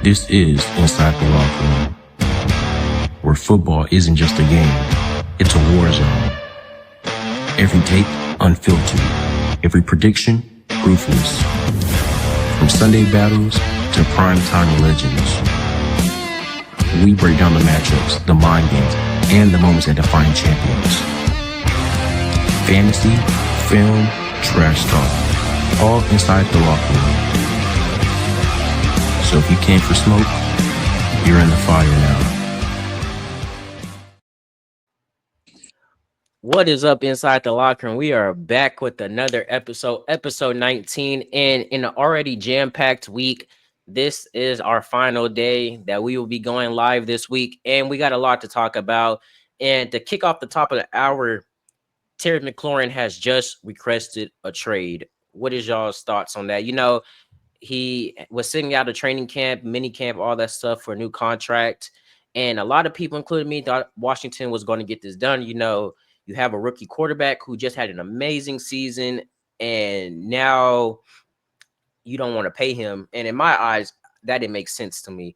This is Inside the Locker Room, where football isn't just a game, it's a war zone. Every take, unfiltered. Every prediction, ruthless. From Sunday battles to primetime legends. We break down the matchups, the mind games, and the moments that define champions. Fantasy, film, trash talk, all inside the locker room. So if you came for smoke, you're in the fire now. What is up inside the locker room? We are back with another episode 19, and in an already jam-packed week. This is our final day that we will be going live this week, and we got a lot to talk about. And to kick off the top of the hour, Terry McLaurin has just requested a trade. What is y'all's thoughts on that? You know, he was sitting out of training camp, mini camp, all that stuff for a new contract. And a lot of people, including me, thought Washington was going to get this done. You know, you have a rookie quarterback who just had an amazing season, and now you don't want to pay him. And in my eyes, that didn't make sense to me.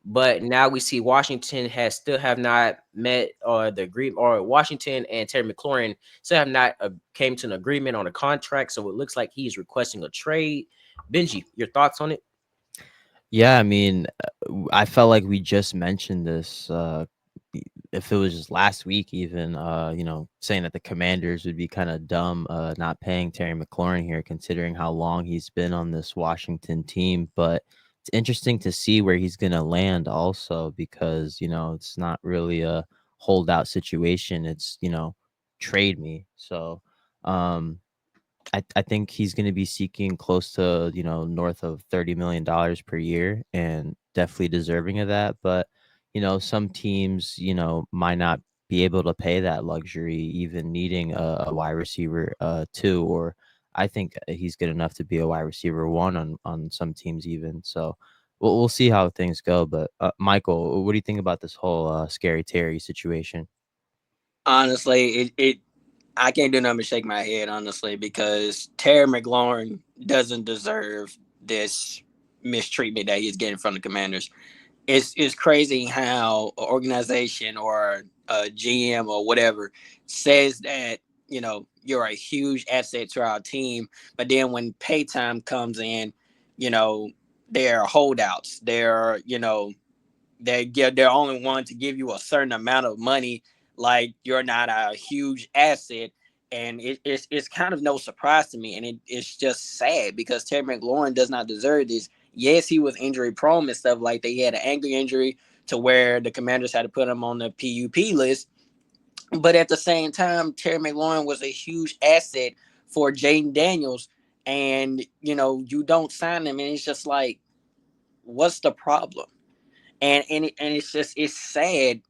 But now we see Washington still have not met the agreement, or Washington and Terry McLaurin still have not came to an agreement on a contract. So it looks like he's requesting a trade. Benji, your thoughts on it? Yeah, I mean, I felt like we just mentioned this. If it was just last week, even, saying that the Commanders would be kind of dumb not paying Terry McLaurin here, considering how long he's been on this Washington team. But it's interesting to see where he's going to land also, because, it's not really a holdout situation. It's, trade me. So, I think he's going to be seeking close to, north of $30 million per year, and definitely deserving of that. But, some teams, might not be able to pay that luxury, even needing a wide receiver 2, or I think he's good enough to be a wide receiver 1 on some teams even. So we'll see how things go. But Michael, what do you think about this whole Scary Terry situation? Honestly, I can't do nothing but shake my head, honestly, because Terry McLaurin doesn't deserve this mistreatment that he's getting from the Commanders. It's crazy how an organization or a GM or whatever says that, you're a huge asset to our team, but then when pay time comes in, they're holdouts. They're only one to give you a certain amount of money, like you're not a huge asset. And it's kind of no surprise to me. And it's just sad because Terry McLaurin does not deserve this. Yes, he was injury prone and stuff like that. He had an ankle injury to where the Commanders had to put him on the PUP list. But at the same time, Terry McLaurin was a huge asset for Jaden Daniels. And, you don't sign him. And it's just like, what's the problem? And it's sad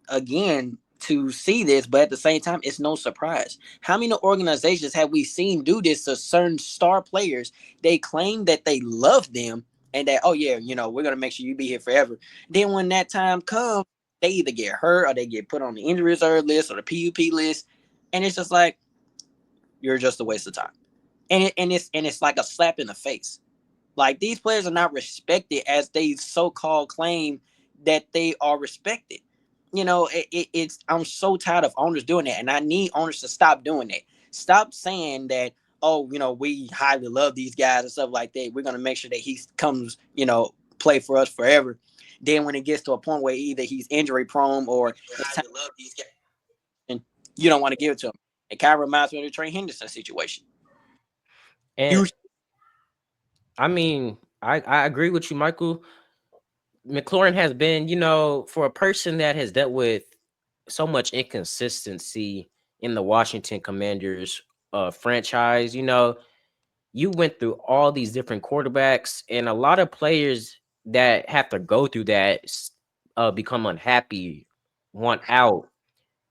again to see this, but at the same time, it's no surprise. How many organizations have we seen do this to certain star players? They claim that they love them and that, oh yeah, we're gonna make sure you be here forever. Then when that time comes, they either get hurt or they get put on the injury reserve list or the PUP list, and it's just like, you're just a waste of time. And it's like a slap in the face. Like, these players are not respected as they so-called claim that they are respected. It's I'm so tired of owners doing that, and I need owners to stop doing that. Stop saying that, oh, we highly love these guys and stuff like that. We're gonna make sure that he comes, play for us forever. Then when it gets to a point where either he's injury prone or it's time to love these guys, and you don't want to give it to him. It kind of reminds me of the Trey Henderson situation. And I mean, I agree with you, Michael. McLaurin has been, for a person that has dealt with so much inconsistency in the Washington Commanders franchise, you went through all these different quarterbacks, and a lot of players that have to go through that become unhappy, want out,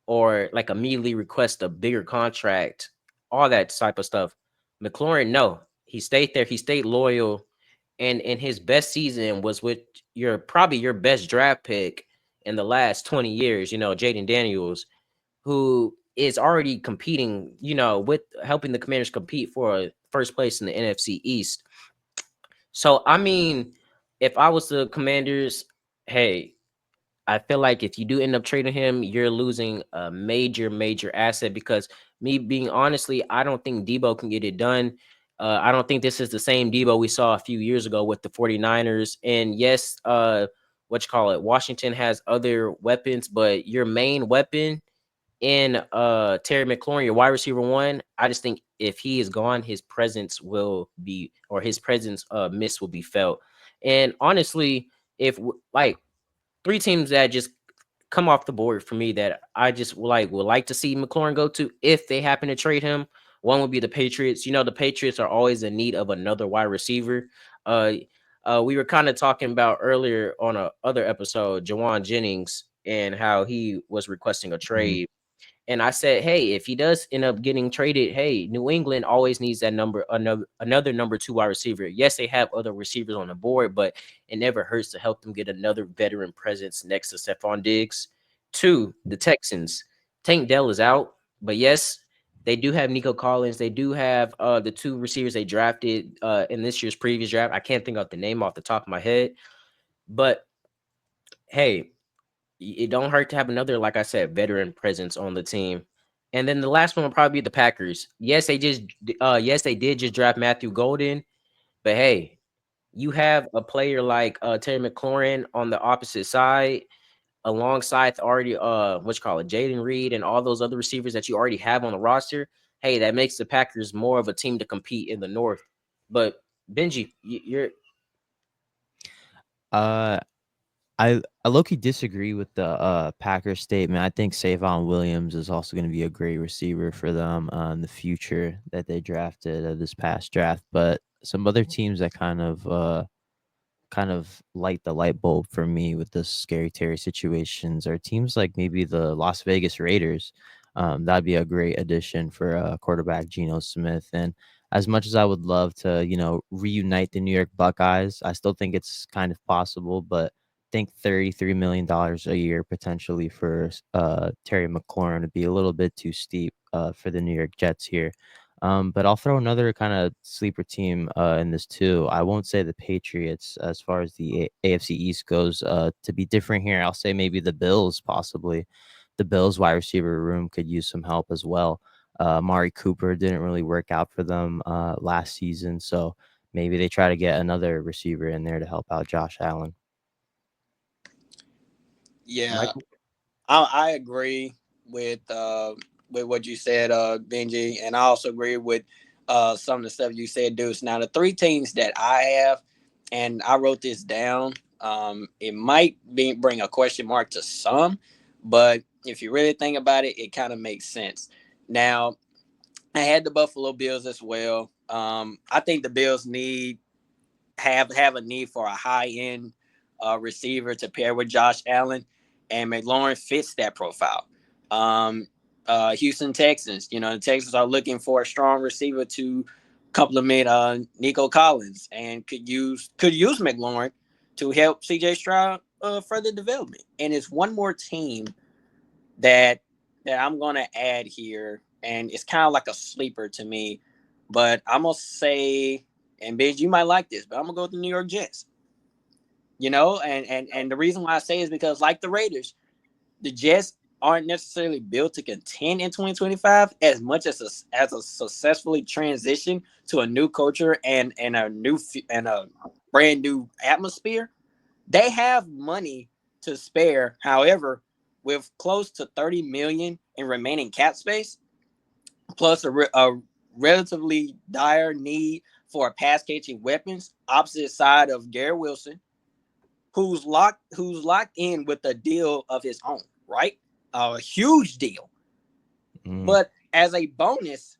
or like immediately request a bigger contract, all that type of stuff. McLaurin, no, he stayed there. He stayed loyal. And his best season was with probably your best draft pick in the last 20 years, Jaden Daniels, who is already competing, with helping the Commanders compete for first place in the NFC East. So, I mean, if I was the Commanders, hey, I feel like if you do end up trading him, you're losing a major asset because me being honestly, I don't think Debo can get it done. I don't think this is the same Debo we saw a few years ago with the 49ers. And yes, what you call it, Washington has other weapons, but your main weapon in Terry McLaurin, your wide receiver one, I just think if he is gone, his presence will be or his presence miss will be felt. And honestly, if like three teams that just come off the board for me that I just would like to see McLaurin go to if they happen to trade him. One would be the Patriots. You know, the Patriots are always in need of another wide receiver. Uh, we were kind of talking about earlier on a other episode, Jawan Jennings and how he was requesting a Mhm. trade. And I said, hey, if he does end up getting traded, hey, New England always needs that another number two wide receiver. Yes, they have other receivers on the board, but it never hurts to help them get another veteran presence next to Stephon Diggs. Two, the Texans. Tank Dell is out, but yes, they do have Nico Collins. They do have the two receivers they drafted in this year's previous draft. I can't think of the name off the top of my head, but hey, it don't hurt to have another, like I said, veteran presence on the team. And then the last one will probably be the Packers. Yes, they did just draft Matthew Golden, but hey, you have a player like Terry McLaurin on the opposite side, alongside already what you call it, Jaden Reed and all those other receivers that you already have on the roster. Hey, that makes the Packers more of a team to compete in the North. But Benji, you're Uh, I low-key disagree with the Packers statement. I think Savon Williams is also going to be a great receiver for them in the future that they drafted this past draft. But some other teams that kind of light the light bulb for me with the scary Terry situations are teams like maybe the Las Vegas Raiders. That'd be a great addition for quarterback Geno Smith. And as much as I would love to, reunite the New York Buckeyes, I still think it's kind of possible. But I think $33 million a year potentially for Terry McLaurin would be a little bit too steep for the New York Jets here. But I'll throw another kind of sleeper team in this too. I won't say the Patriots as far as the AFC East goes. To be different here, I'll say maybe the Bills possibly. The Bills wide receiver room could use some help as well. Mari Cooper didn't really work out for them last season, so maybe they try to get another receiver in there to help out Josh Allen. Yeah, Michael. I agree with what you said, Benji, and I also agree with some of the stuff you said, Deuce. Now, the three teams that I have, and I wrote this down. It might bring a question mark to some, but if you really think about it, it kind of makes sense. Now, I had the Buffalo Bills as well. I think the Bills have a need for a high end receiver to pair with Josh Allen, and McLaurin fits that profile. Um, Houston Texans, the Texans are looking for a strong receiver to complement Nico Collins, and could use McLaurin to help CJ Stroud further development. And it's one more team that I'm gonna add here, and it's kind of like a sleeper to me. But I'm gonna say, and Biz, you might like this, but I'm gonna go with the New York Jets. And the reason why I say is because, like the Raiders, the Jets aren't necessarily built to contend in 2025 as much as a successfully transition to a new culture and a brand new atmosphere. They have money to spare. However, with close to 30 million in remaining cap space, plus a relatively dire need for pass catching weapons, opposite side of Garrett Wilson, who's locked in with a deal of his own, right? A huge deal. Mm. But as a bonus,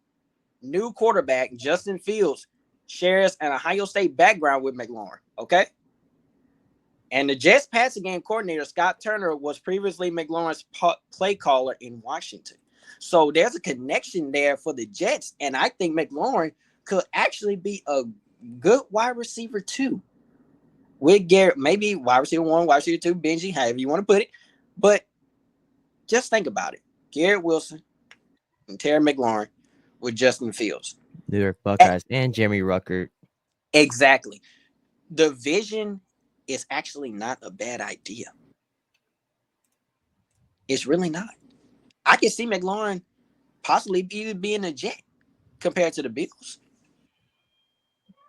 new quarterback Justin Fields shares an Ohio State background with McLaurin. Okay. And the Jets passing game coordinator, Scott Turner, was previously McLaurin's play caller in Washington. So there's a connection there for the Jets. And I think McLaurin could actually be a good wide receiver too. With Garrett, maybe wide receiver one, wide receiver two, Benji, however you want to put it. But just think about it. Garrett Wilson and Terry McLaurin with Justin Fields. New York Buckeyes and Jeremy Ruckert. Exactly. The vision is actually not a bad idea. It's really not. I can see McLaurin possibly even being a Jet compared to the Bills.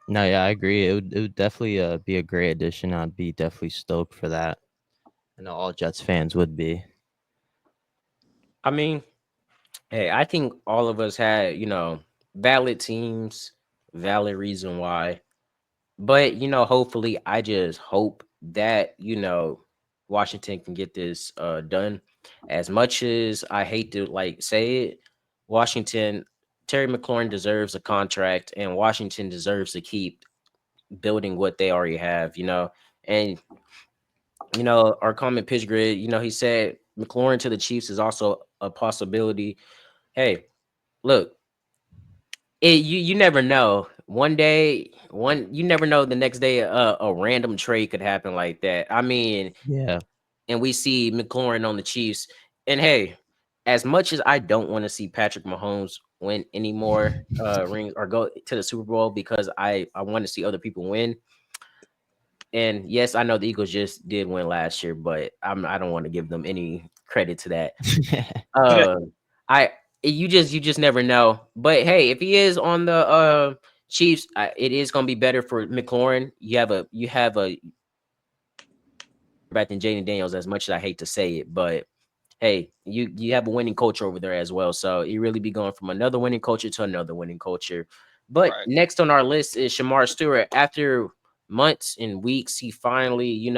No, yeah, I agree. It would definitely be a great addition. I'd be definitely stoked for that. I know all Jets fans would be. I mean, hey, I think all of us had, valid teams, valid reason why. But, hopefully, I just hope that, Washington can get this done. As much as I hate to like say it, Washington, Terry McLaurin deserves a contract, and Washington deserves to keep building what they already have, And our common pitch grid, he said McLaurin to the Chiefs is also a possibility. Hey, look, you never know. One day, you never know. The next day, a random trade could happen like that. I mean, Yeah. and we see McLaurin on the Chiefs. And hey, as much as I don't want to see Patrick Mahomes win any more rings or go to the Super Bowl because I want to see other people win. And yes, I know the Eagles just did win last year, but I don't want to give them any credit to that. Uh, I you just never know. But hey, if he is on the Chiefs, it is gonna be better for McLaurin. You have a back than Jaden Daniels. As much as I hate to say it, but hey, you have a winning culture over there as well. So you really be going from another winning culture to another winning culture. But Right. next on our list is Shamar Stewart. After months and weeks, he finally,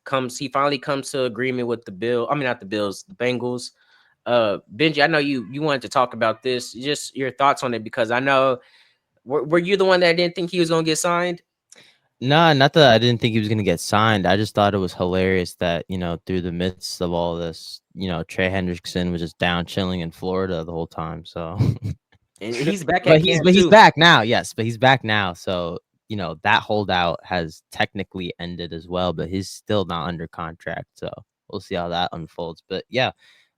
comes to agreement with the bill. I mean, not the Bills, the Bengals. Benji, I know you wanted to talk about this. Just your thoughts on it, because I know were you the one that didn't think he was gonna get signed? Nah, not that I didn't think he was gonna get signed. I just thought it was hilarious that, through the midst of all this, Trey Hendrickson was just down chilling in Florida the whole time. So And he's back but at he's camp but he's too. back now. Yes, but he's back now. So, that holdout has technically ended as well, but he's still not under contract. So we'll see how that unfolds. But yeah,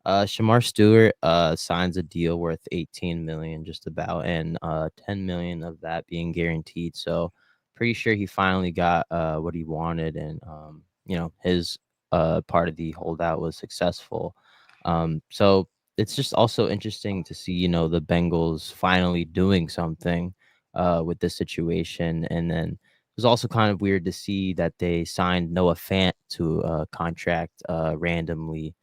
Shamar Stewart signs a deal worth 18 million just about, and 10 million of that being guaranteed. So pretty sure he finally got what he wanted, and his part of the holdout was successful. So it's just also interesting to see, the Bengals finally doing something with this situation. And then it was also kind of weird to see that they signed Noah Fant to a contract randomly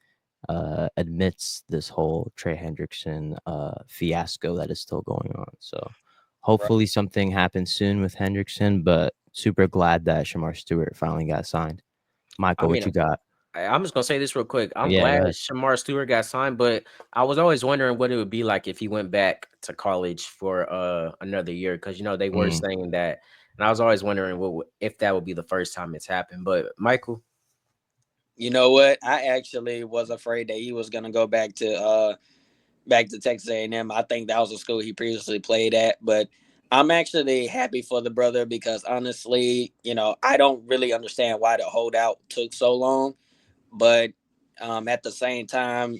amidst this whole Trey Hendrickson fiasco that is still going on. So Right. hopefully something happens soon with Hendrickson, but super glad that Shamar Stewart finally got signed. I Michael, what mean, you got? I'm just gonna say this real quick. I'm Yeah, go glad ahead. Shamar Stewart got signed, but I was always wondering what it would be like if he went back to college for another year, because they were Mm. saying that, and I was always wondering if that would be the first time it's happened. But Michael, You know what? I actually was afraid that he was gonna go back to Texas A&M. I think that was a school he previously played at, but I'm actually happy for the brother because honestly, I don't really understand why the holdout took so long, but at the same time,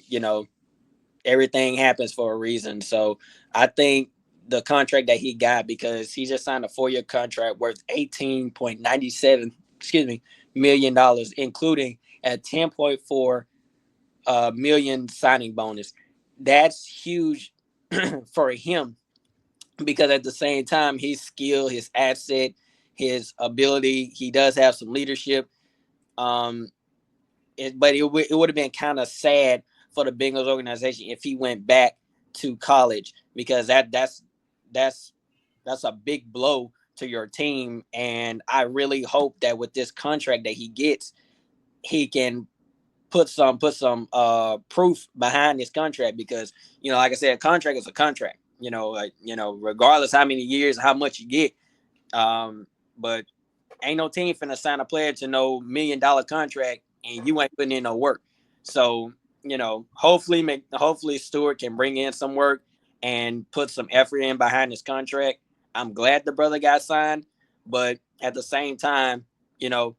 everything happens for a reason. So I think the contract that he got, because he just signed a 4-year contract worth 18.97, $1 million, including a 10.4 million signing bonus. That's huge for him because at the same time, his skill, his asset, his ability, he does have some leadership. Um, but it would have been kind of sad for the Bengals organization if he went back to college, because that's that's a big blow to your team. And I really hope that with this contract that he gets, he can put some proof behind this contract, because like I said, a contract is a contract. Regardless how many years, how much you get. But ain't no team finna sign a player to no $1 million contract and you ain't putting in no work. So hopefully Stewart can bring in some work and put some effort in behind his contract. I'm glad the brother got signed, but at the same time, you know,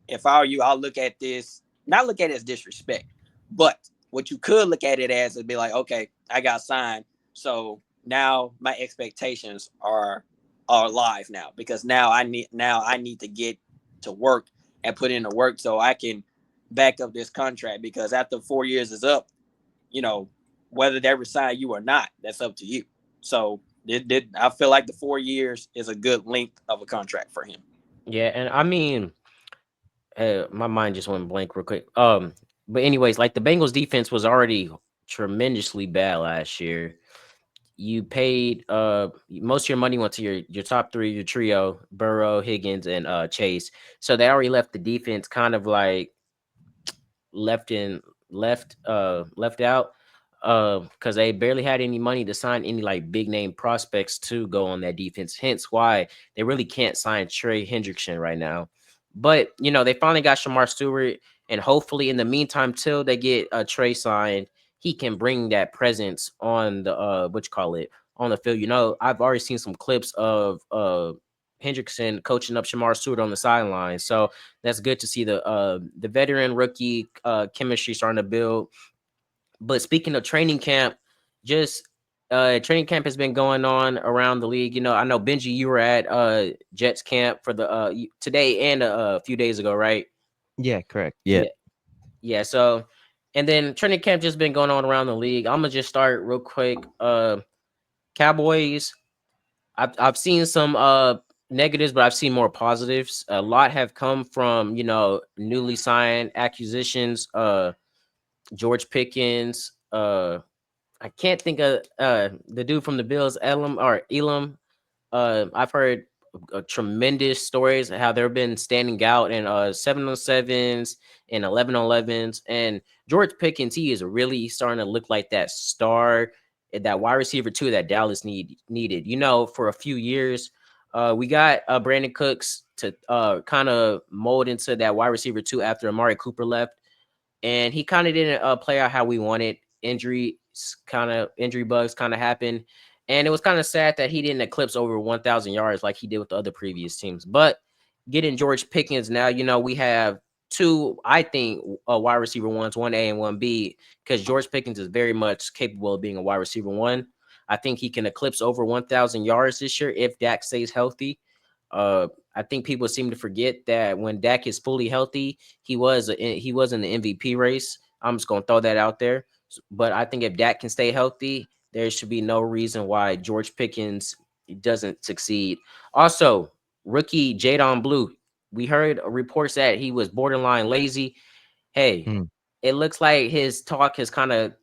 if I were you, I'll look at this, not look at it as disrespect, but what you could look at it as is be like, okay, I got signed, so now my expectations are live now, because now I need to get to work and put in the work so I can back up this contract, because after 4 years is up, whether they resign you or not, that's up to you. So I feel like the 4 years is a good length of a contract for him. Yeah, and I mean, my mind just went blank real quick. But anyways, like the Bengals defense was already tremendously bad last year. You paid most of your money went to your top three, your trio, Burrow, Higgins, and Chase. So they already left the defense kind of like left in left out because they barely had any money to sign any like big name prospects to go on that defense, hence why they really can't sign Trey Hendrickson right now. But they finally got Shamar Stewart, and hopefully in the meantime till they get Trey signed, he can bring that presence on the what you call it, on the field. I've already seen some clips of Hendrickson coaching up Shamar Stewart on the sideline, so that's good to see the veteran rookie chemistry starting to build. But speaking of training camp, just training camp has been going on around the league. I know Benji, you were at Jets camp for the today and a few days ago, right? Yeah, correct. Yeah. Yeah. So, and then training camp just been going on around the league. I'm gonna just start real quick. Cowboys. I've seen some negatives, but I've seen more positives. A lot have come from newly signed acquisitions. George Pickens. I can't think of the dude from the Bills, Elam. I've heard tremendous stories of how they've been standing out in 7-on-7s and 11-on-11s. And George Pickens, he is really starting to look like that star, that wide receiver too that Dallas needed. For a few years, we got Brandon Cooks to kind of mold into that wide receiver too after Amari Cooper left, and he kind of didn't play out how we wanted. Injury bugs kind of happened, and it was kind of sad that he didn't eclipse over 1,000 yards like he did with the other previous teams. But getting George Pickens now, we have two, I think, wide receiver ones, 1A and 1B, because George Pickens is very much capable of being a wide receiver one. I think he can eclipse over 1,000 yards this year if Dak stays healthy. I think people seem to forget that when Dak is fully healthy, he was in the MVP race. I'm just gonna throw that out there. But I think if Dak can stay healthy, there should be no reason why George Pickens doesn't succeed. Also, rookie Jadon Blue. We heard reports that he was borderline lazy. Hey, Hmm. it looks like his talk he's kind of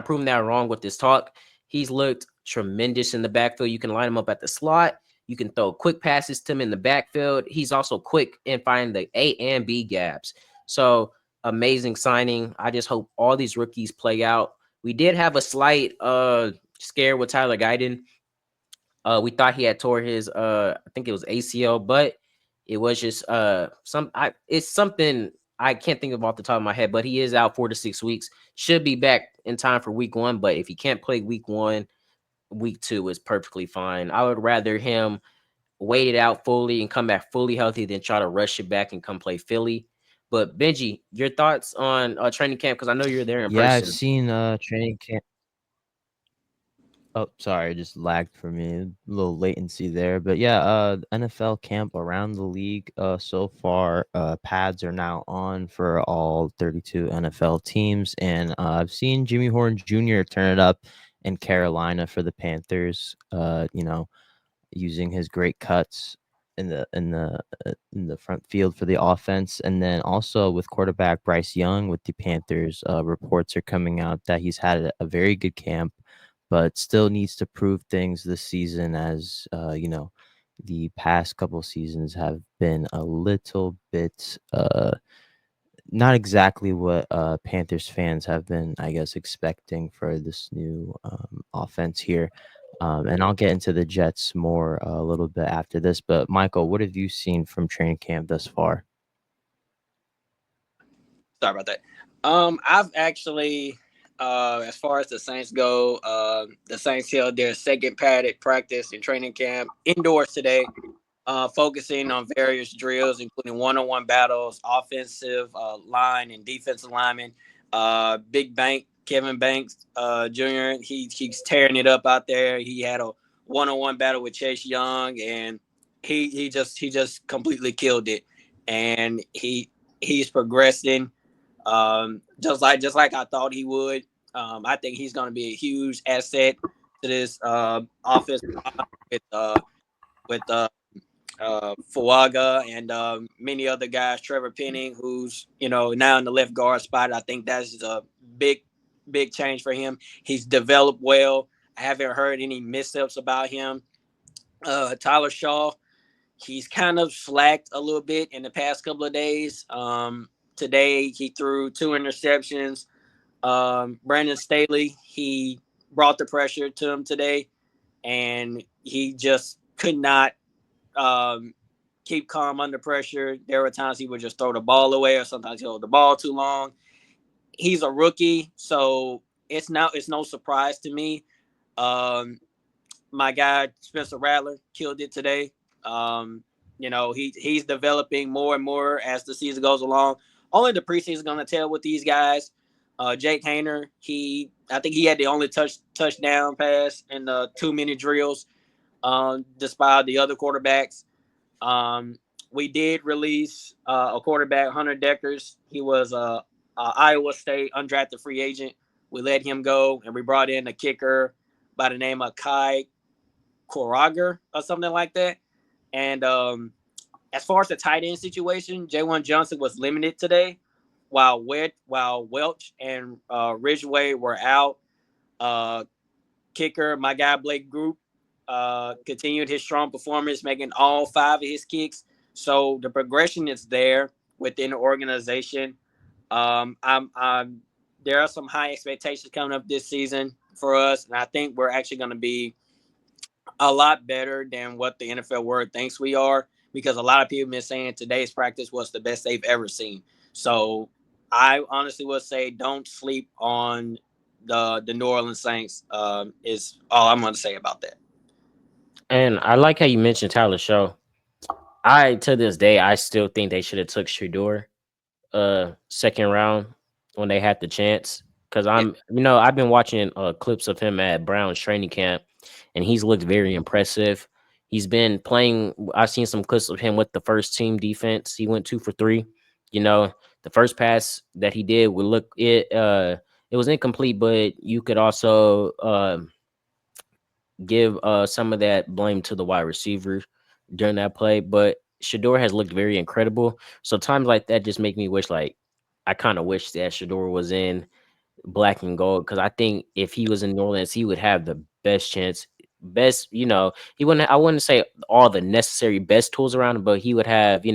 proven that wrong with this talk. He's looked tremendous in the backfield. You can line him up at the slot. You can throw quick passes to him in the backfield. He's also quick in finding the A and B gaps. So amazing signing. I just hope all these rookies play out. We did have a slight scare with Tyler Guyton. We thought he had tore his I think it was ACL, but it was just it's something I can't think of off the top of my head, but he is out 4 to 6 weeks. Should be back in time for week 1, but if he can't play week 1, week 2 is perfectly fine. I would rather him wait it out fully and come back fully healthy than try to rush it back and come play Philly. But Benji, your thoughts on training camp? Because I know you're there in Yeah, I've person. seen training camp. Oh, sorry, just lagged for me. A little latency there. But yeah, NFL camp around the league so far. Pads are now on for all 32 NFL teams. And I've seen Jimmy Horn Jr. turn it up in Carolina for the Panthers. Using his great cuts in the front field for the offense. And then also with quarterback Bryce Young with the Panthers, reports are coming out that he's had a very good camp, but still needs to prove things this season, as the past couple seasons have been a little bit not exactly what Panthers fans have been, I guess, expecting for this new offense here. And I'll get into the Jets more a little bit after this. But Michael, what have you seen from training camp thus far? Sorry about that. I've actually, as far as the Saints go, the Saints held their second padded practice and training camp indoors today, focusing on various drills, including one-on-one battles, offensive line and defensive linemen. Big Bank, Kevin Banks Jr., he's tearing it up out there. He had a one-on-one battle with Chase Young, and he just completely killed it, and he's progressing, just like I thought he would. I think he's going to be a huge asset to this offense with Fuaga and many other guys. Trevor Penning, who's now in the left guard spot. I think that's a big change for him. He's developed well. I haven't heard any missteps about him. Tyler Shaw, he's kind of slacked a little bit in the past couple of days. Today he threw 2 interceptions. Brandon Staley, he brought the pressure to him today, and he just could not keep calm under pressure. There were times he would just throw the ball away, or sometimes he hold the ball too long. He's a rookie, so it's no surprise to me. Um, my guy Spencer Rattler killed it today. He's developing more and more as the season goes along. Only the preseason is going to tell with these guys. Jake Hayner, I think he had the only touchdown pass in the 2-minute drills, despite the other quarterbacks. We did release a quarterback, Hunter Deckers. He was a Iowa State undrafted free agent. We let him go, and we brought in a kicker by the name of Kai Korager or something like that. And as far as the tight end situation, J1 Johnson was limited today, while Welch and Ridgeway were out. Kicker, my guy Blake Group, continued his strong performance, making all 5 of his kicks. So the progression is there within the organization. There are some high expectations coming up this season for us, and I think we're actually going to be a lot better than what the NFL Word thinks we are, because a lot of people have been saying today's practice was the best they've ever seen. So I honestly would say don't sleep on the New Orleans Saints, is all I'm going to say about that. And I like how you mentioned Tyler Show. To this day, I still think they should have took Shador second round when they had the chance. Because I've been watching clips of him at Brown's training camp, and he's looked very impressive. He's been playing. I've seen some clips of him with the first team defense. He went 2 for 3. The first pass that he did it was incomplete, but you could also give some of that blame to the wide receiver during that play. But Shador has looked very incredible. So times like that just make me wish, I kind of wish that Shador was in black and gold, because I think if he was in New Orleans, he would have the best chance. He wouldn't. I wouldn't say all the necessary best tools around him, but he would have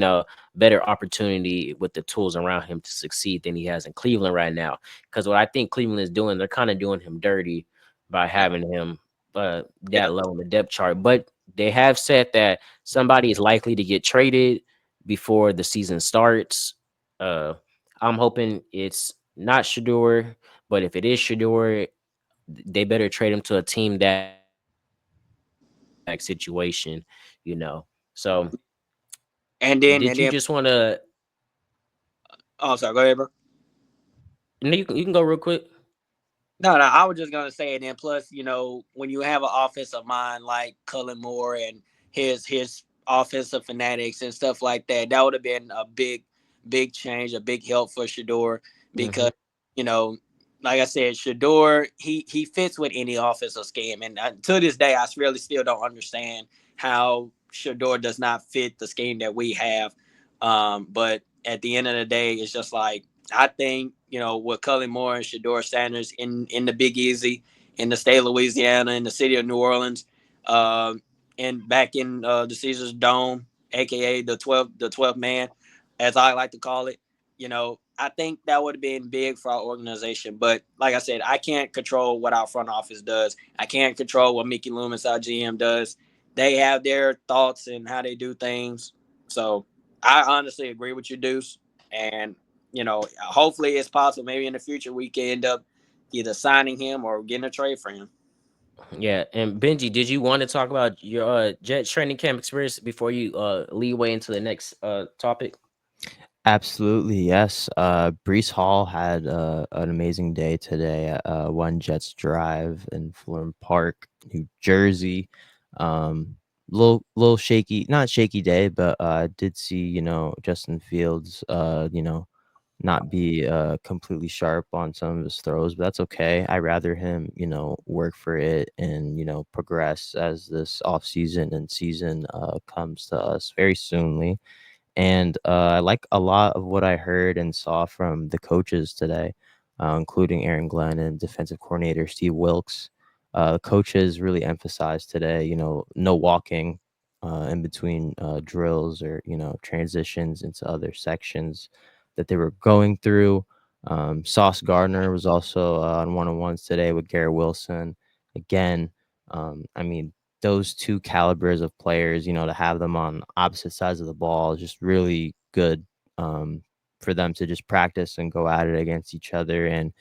better opportunity with the tools around him to succeed than he has in Cleveland right now. Because what I think Cleveland is doing, they're kind of doing him dirty by having him Yeah. that low in the depth chart. But they have said that somebody is likely to get traded before the season starts. I'm hoping it's not Shador, but if it is Shador, they better trade him to a team that situation. So And then did you just want to? oh, sorry, go ahead, bro. No, you can go real quick. No, I was just gonna say, and then plus, when you have an offensive mind like Cullen Moore and his offensive fanatics and stuff like that, that would have been a big change, a big help for Shador, because you know, like I said, Shador he fits with any offensive scheme, and to this day, I really still don't understand how Shador does not fit the scheme that we have. But at the end of the day, it's just like, I think, with Cullen Moore and Shador Sanders in the Big Easy, in the state of Louisiana, in the city of New Orleans, and back in the Caesars Dome, aka the 12th man, as I like to call it. I think that would have been big for our organization. But like I said, I can't control what our front office does. I can't control what Mickey Loomis, our GM, does. They have their thoughts and how they do things. So I honestly agree with you, Deuce. And hopefully it's possible. Maybe in the future we can end up either signing him or getting a trade for him. Yeah, and Benji, did you want to talk about your Jets training camp experience before you lead way into the next topic? Absolutely, yes. Brees Hall had an amazing day today at One Jets Drive in Florham Park, New Jersey. little shaky, not shaky day, but I did see, Justin Fields, not be completely sharp on some of his throws, but that's okay. I rather him, work for it and progress as this off season and season comes to us very soonly. And I like a lot of what I heard and saw from the coaches today, including Aaron Glenn and defensive coordinator Steve Wilkes. Coaches really emphasized today, no walking in between drills or, transitions into other sections that they were going through. Sauce Gardner was also on one-on-ones today with Garrett Wilson. Again, I mean, those two calibers of players, to have them on opposite sides of the ball is just really good for them to just practice and go at it against each other. And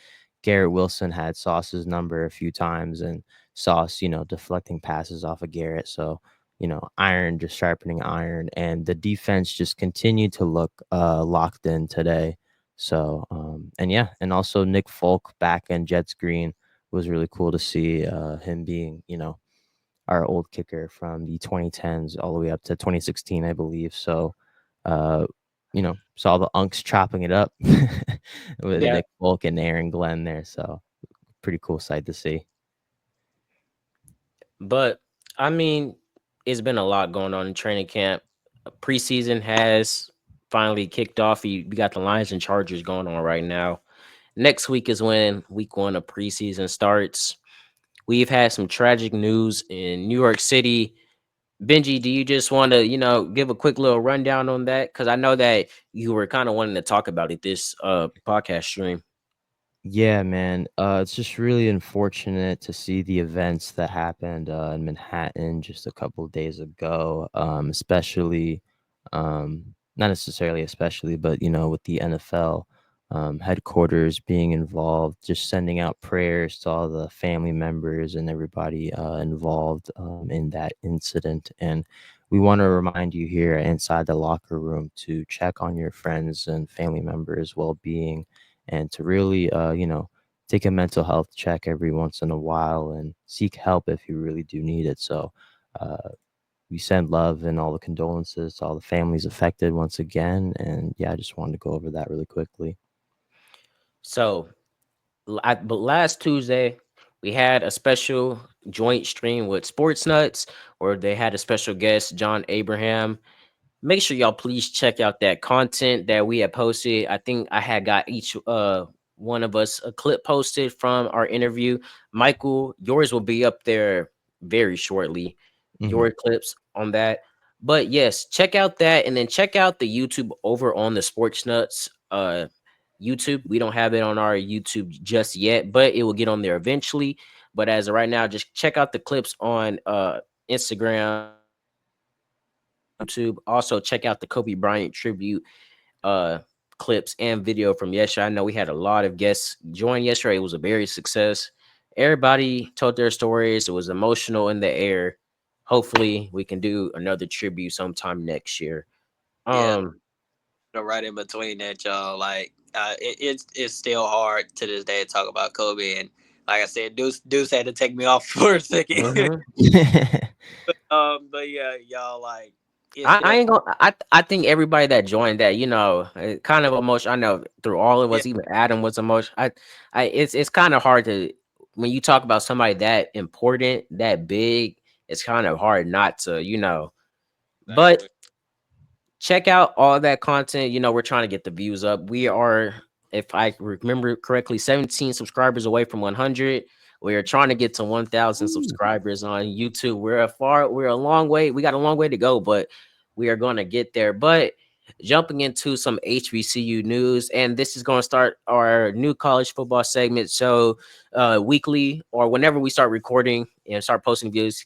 Garrett Wilson had Sauce's number a few times, and Sauce, deflecting passes off of Garrett. So, iron just sharpening iron, and the defense just continued to look locked in today. So, and yeah, and also Nick Folk back in Jets green was really cool to see him being, our old kicker from the 2010s all the way up to 2016, I believe. So, uh, saw the Unks chopping it up with Yeah. Nick Folk and Aaron Glenn there. So, pretty cool sight to see. But I mean, it's been a lot going on in training camp. Preseason has finally kicked off. We got the Lions and Chargers going on right now. Next week is when week 1 of preseason starts. We've had some tragic news in New York City. Benji, do you just want to, give a quick little rundown on that? Because I know that you were kind of wanting to talk about it this podcast stream. Yeah, man. It's just really unfortunate to see the events that happened in Manhattan just a couple of days ago, especially, not necessarily especially, but with the NFL headquarters being involved, just sending out prayers to all the family members and everybody involved in that incident. And we want to remind you here inside the locker room to check on your friends and family members' well-being and to really, take a mental health check every once in a while and seek help if you really do need it. So, uh, we send love and all the condolences to all the families affected once again. And yeah, I just wanted to go over that really quickly. So, but last Tuesday, we had a special joint stream with Sports Nuts, where they had a special guest, John Abraham. Make sure y'all please check out that content that we had posted. I think I had got each one of us a clip posted from our interview. Michael, yours will be up there very shortly. Hmm. Your clips on that. But yes, check out that and then check out the YouTube over on the Sports Nuts YouTube. We don't have it on our YouTube just yet, but it will get on there eventually. But as of right now, just check out the clips on Instagram, YouTube. Also, check out the Kobe Bryant tribute uh clips and video from yesterday. I know we had a lot of guests join yesterday. It was a very success. Everybody told their stories. It was emotional in the air. Hopefully, we can do another tribute sometime next year. Yeah, Um, right in between that, y'all. Like, it's still hard to this day to talk about Kobe, and like I said, Deuce had to take me off for a second. mhm. But yeah, y'all, like, it's I still ain't gonna. I think everybody that joined that, kind of emotional. I know through all of yeah, us, even Adam was emotional. It's kind of hard to when you talk about somebody that important, that big. It's kind of hard not to. But exactly. check out all that content. We're trying to get the views up. We are, if I remember correctly, 17 subscribers away from 100. We are trying to get to 1,000 Ooh. subscribers on YouTube. We're a long way. We got a long way to go, but we are going to get there. But jumping into some HBCU news, and this is going to start our new college football segment. So, weekly or whenever we start recording and start posting views,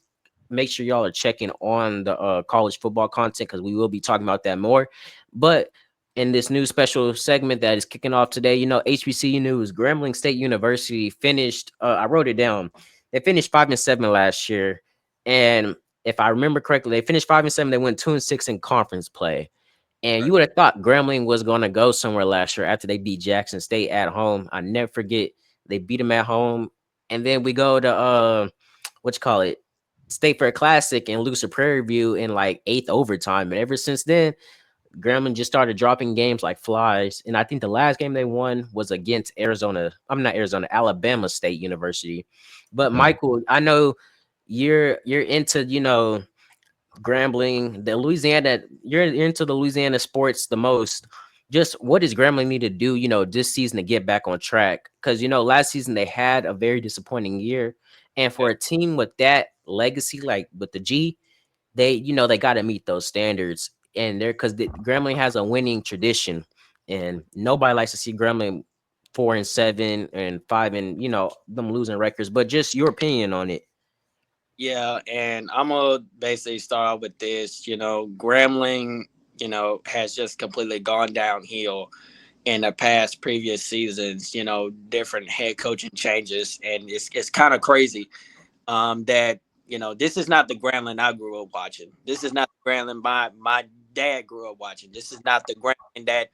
make sure y'all are checking on the college football content because we will be talking about that more. But in this new special segment that is kicking off today, HBCU news, Grambling State University finished, I wrote it down. They finished 5-7 last year. And if I remember correctly, they finished 5-7. They went 2-6 in conference play. And Right. you would have thought Grambling was going to go somewhere last year after they beat Jackson State at home. I never forget they beat them at home. And then we go to what you call it? State Fair Classic and lose to Prairie View in like 8th overtime. And ever since then, Grambling just started dropping games like flies. And I think the last game they won was against Arizona. I'm not Arizona, Alabama State University. But Michael, I know you're into, Grambling, the Louisiana, you're into the Louisiana sports the most. Just what does Grambling need to do, this season to get back on track? Because last season they had a very disappointing year. And for a team with that legacy, like with the G, they got to meet those standards. And they're because Grambling has a winning tradition, and nobody likes to see Grambling 4-7 and 5 and them losing records. But just your opinion on it. Yeah, and I'm gonna basically start off with this. Grambling, has just completely gone downhill in the past previous seasons. Different head coaching changes, and it's kind of crazy. That this is not the Grambling I grew up watching. This is not the Grambling my dad grew up watching. This is not the Grambling that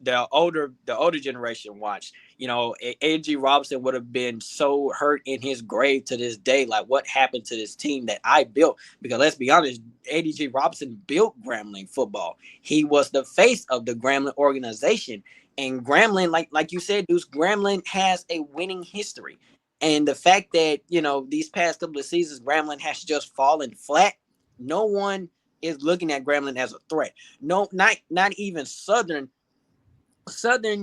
the older generation watched. A.G. Robinson would have been so hurt in his grave to this day. Like, what happened to this team that I built? Because let's be honest, A.G. Robinson built Grambling football. He was the face of the Grambling organization. And Grambling, like you said, Deuce, Grambling has a winning history. And the fact that, these past couple of seasons, Grambling has just fallen flat, no one is looking at Grambling as a threat. No, not even Southern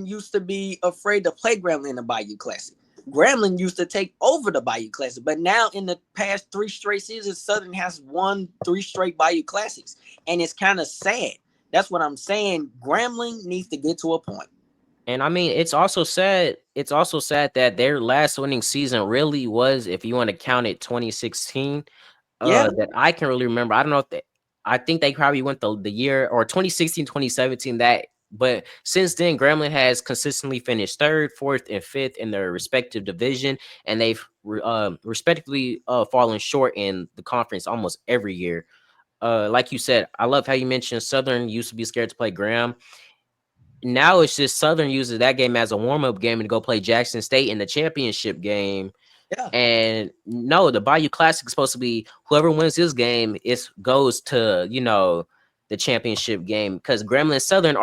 used to be afraid to play Grambling in the Bayou Classic. Grambling used to take over the Bayou Classic, but now in the past 3 straight seasons, Southern has won 3 straight Bayou Classics, and it's kind of sad. That's what I'm saying. Grambling needs to get to a point. And I mean, it's also sad. It's also sad that their last winning season really was, if you want to count it, 2016. Yeah, That I can really remember. I don't know if they, I think they probably went the year or 2016, 2017. But since then, Grambling has consistently finished third, fourth, and fifth in their respective division, and they've respectively fallen short in the conference almost every year. Like you said, I love how you mentioned Southern used to be scared to play Graham. Now it's just Southern uses that game as a warm-up game and go play Jackson State in the championship game. yeah, And no, the Bayou Classic is supposed to be whoever wins this game goes to the championship game, because Grambling and Southern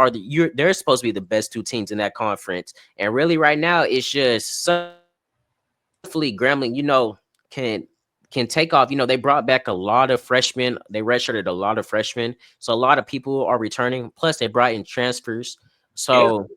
they're supposed to be the best 2 teams in that conference. And really right now it's just hopefully Grambling can take off. They brought back a lot of freshmen. They redshirted a lot of freshmen, so a lot of people are returning. Plus they brought in transfers. yeah, So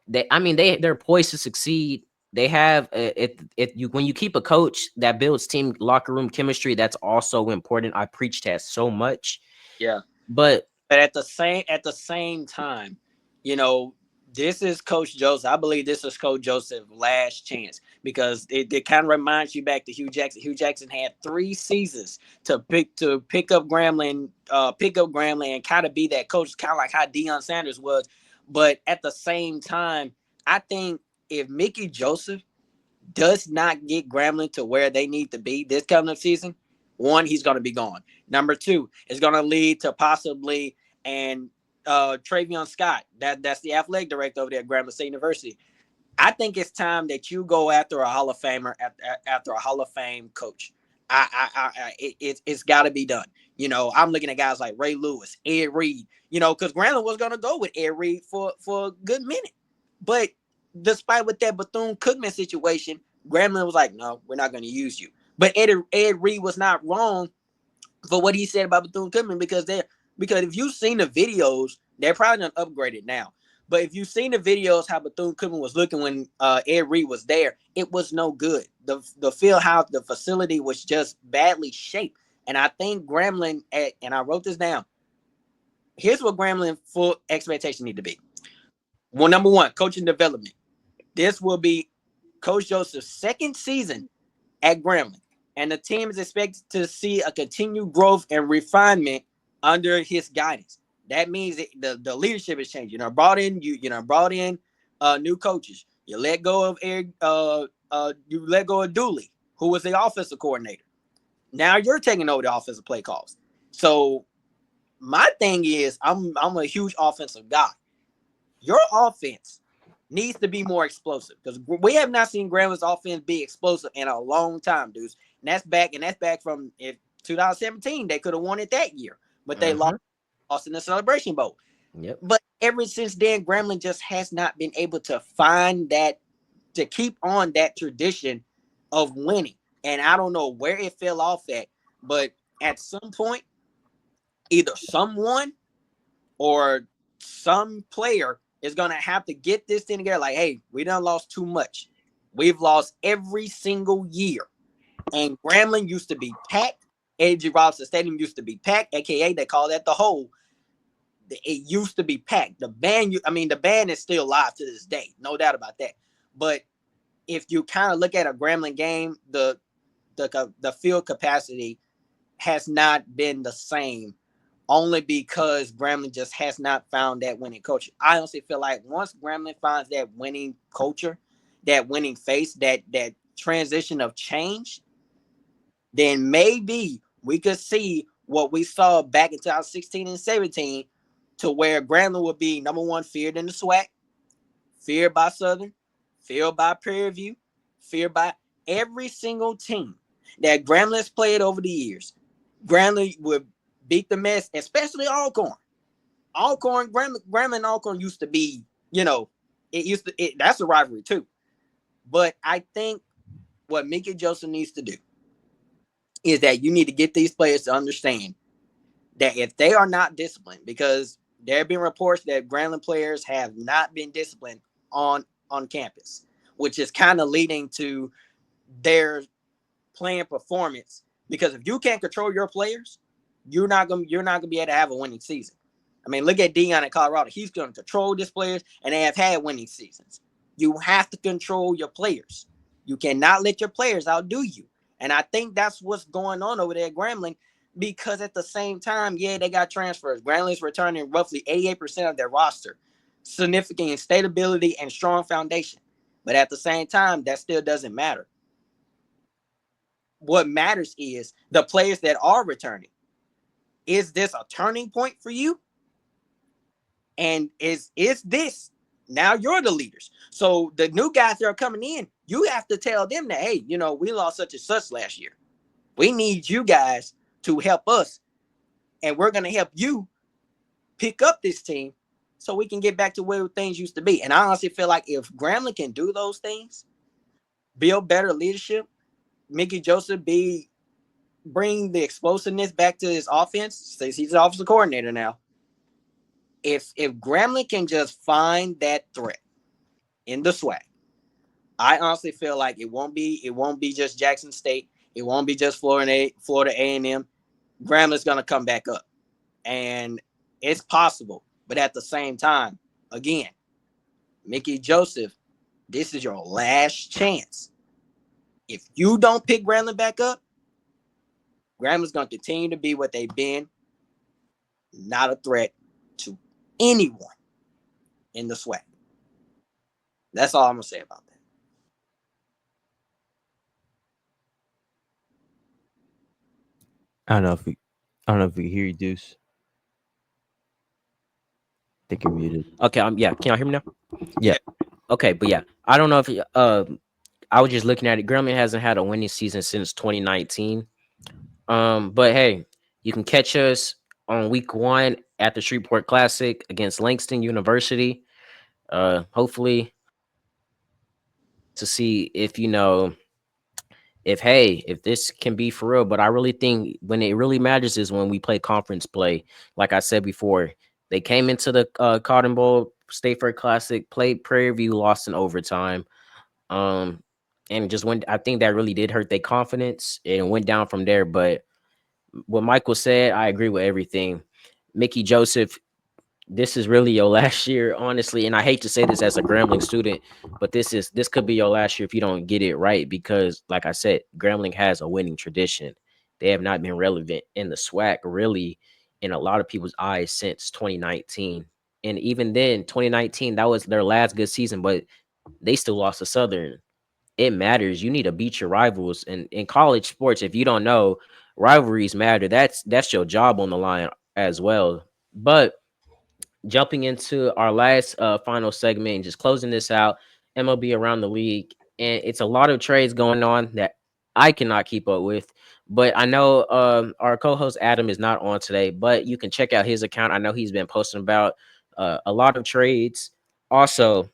they're poised to succeed. They have when you keep a coach that builds team locker room chemistry, that's also important. I preach that so much. yeah. But But at the same time, you know, this is Coach Joseph. I believe this is Coach Joseph's last chance, because it kind of reminds you back to Hugh Jackson. Hugh Jackson had 3 seasons to pick up Grambling, and kind of be that coach, kind of like how Deion Sanders was. But at the same time, I think if Mickey Joseph does not get Grambling to where they need to be this coming season, one, he's going to be gone. Number 2, it's going to lead to possibly and Travion Scott, that's the athletic director over there at Grambling State University. I think it's time that you go after a Hall of Famer, after a Hall of Fame coach. It's got to be done. I'm looking at guys like Ray Lewis, Ed Reed. Because Grambling was going to go with Ed Reed for a good minute, but despite with that Bethune-Cookman situation, Grambling was like, no, we're not going to use you. But Ed Reed was not wrong for what he said about Bethune-Cookman, because if you've seen the videos, they're probably not upgraded now. But if you've seen the videos how Bethune-Cookman was looking when Ed Reed was there, it was no good. The field house, the facility was just badly shaped. And I think Grambling, and I wrote this down, here's what Grambling full expectation need to be. Well, number 1, coaching development. This will be Coach Joseph's 2nd season at Grambling, and the team is expected to see a continued growth and refinement under his guidance. That means the leadership is changing. Brought in new coaches. You let go of Dooley, who was the offensive coordinator. Now you're taking over the offensive play calls. So my thing is, I'm a huge offensive guy. Your offense needs to be more explosive, because we have not seen Grambling's offense be explosive in a long time, dudes. And that's back from if 2017 they could have won it that year, but they Mm-hmm. lost in the Celebration Bowl. Yep. But ever since then, Grambling just has not been able to find that to keep on that tradition of winning. And I don't know where it fell off at, but at some point, either someone or some player is gonna have to get this thing together. Like, hey, we done lost too much. We've lost every single year. And Grambling used to be packed. A.J. Robinson Stadium used to be packed, aka they call that the hole. It used to be packed. The band is still live to this day, no doubt about that. But if you kind of look at a Grambling game, the field capacity has not been the same, only because Grambling just has not found that winning culture. I honestly feel like once Grambling finds that winning culture, that winning face, that transition of change, then maybe we could see what we saw back in 2016 and 17, to where Grambling would be number one, feared in the SWAC, feared by Southern, feared by Prairie View, feared by every single team that Grambling has played over the years. Grambling would beat the mess, especially Alcorn. Grambling and Alcorn used to be, that's a rivalry too. But I think what Mickey Joseph needs to do is that you need to get these players to understand that if they are not disciplined, because there have been reports that Grambling players have not been disciplined on campus, which is kind of leading to their playing performance. Because if you can't control your players, you're not gonna be able to have a winning season. I mean, look at Dion in Colorado. He's going to control his players, and they have had winning seasons. You have to control your players. You cannot let your players outdo you. And I think that's what's going on over there at Grambling, because at the same time, yeah, they got transfers. Grambling's returning roughly 88% of their roster, significant instability and strong foundation. But at the same time, that still doesn't matter. What matters is the players that are returning. Is this a turning point for you? And is this now you're the leaders? So the new guys that are coming in, you have to tell them that, hey, we lost such and such last year. We need you guys to help us, and we're going to help you pick up this team so we can get back to where things used to be. And I honestly feel like if Grambling can do those things, build better leadership, Mickey Joseph bring the explosiveness back to his offense, since he's the offensive coordinator now. If Grambling can just find that threat in the SWAC, I honestly feel like it won't be just Jackson State. It won't be just Florida A&M. Grambling's gonna come back up, and it's possible. But at the same time, again, Mickey Joseph, this is your last chance. If you don't pick Grambling back up, Grambling's gonna continue to be what they've been, not a threat to anyone in the SWAC. That's all I'm gonna say about that. I don't know if we hear you, Deuce. I think you're muted. Okay. Yeah. Can y'all hear me now? Yeah. Okay. But yeah, I don't know if I was just looking at it. Grambling hasn't had a winning season since 2019. But hey, you can catch us on week 1 at the Shreveport Classic against Langston University. Hopefully to see if this can be for real. But I really think when it really matters is when we play conference play. Like I said before, they came into the Cotton Bowl State Fair Classic, played Prairie View, lost in overtime. Um, and just went. I think that really did hurt their confidence and went down from there. But what Michael said, I agree with everything. Mickey Joseph, this is really your last year, honestly. And I hate to say this as a Grambling student, but this could be your last year if you don't get it right. Because, like I said, Grambling has a winning tradition. They have not been relevant in the SWAC really in a lot of people's eyes since 2019. And even then, 2019, that was their last good season, but they still lost to Southern. It matters. You need to beat your rivals. And in college sports, if you don't know, rivalries matter. That's your job on the line as well. But jumping into our last final segment and just closing this out, MLB around the league, and it's a lot of trades going on that I cannot keep up with. But I know our co-host Adam is not on today, but you can check out his account. I know he's been posting about a lot of trades. Also,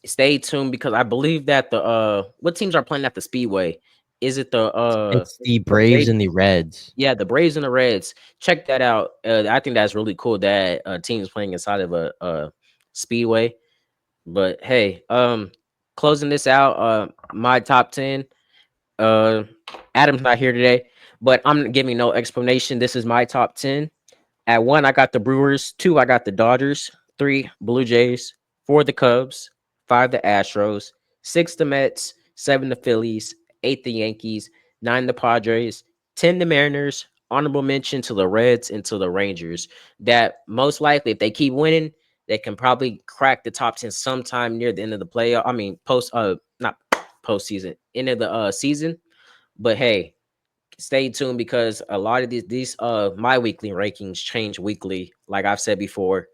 stay tuned because I believe that the what teams are playing at the Speedway? Is it It's the the Braves and the Reds. yeah, the Braves and the Reds. Check that out. I think that's really cool that teams playing inside of a Speedway. But hey, closing this out, my top 10. Uh, Adam's not here today, but I'm giving no explanation. This is my top 10. At 1, I got the Brewers. 2, I got the Dodgers. 3, Blue Jays. 4, the Cubs. 5, the Astros. 6, the Mets. 7, the Phillies. 8, the Yankees. 9, the Padres. 10, the Mariners. Honorable mention to the Reds and to the Rangers. That most likely, if they keep winning, they can probably crack the top 10 sometime near the end of the playoff. I mean, not postseason, end of the season. But hey, stay tuned because a lot of these my weekly rankings change weekly. Like I've said before,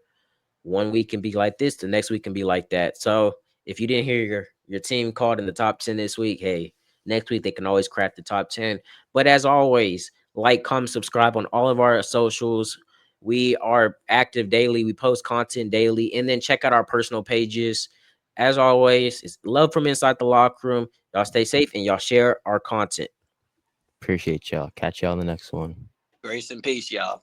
one week can be like this, the next week can be like that. So if you didn't hear your team called in the top 10 this week, hey, next week they can always crack the top 10. But as always, like, comment, subscribe on all of our socials. We are active daily. We post content daily, and then check out our personal pages. As always, it's love from inside the locker room. Y'all stay safe and y'all share our content. Appreciate y'all. Catch y'all on the next one. Grace and peace, y'all.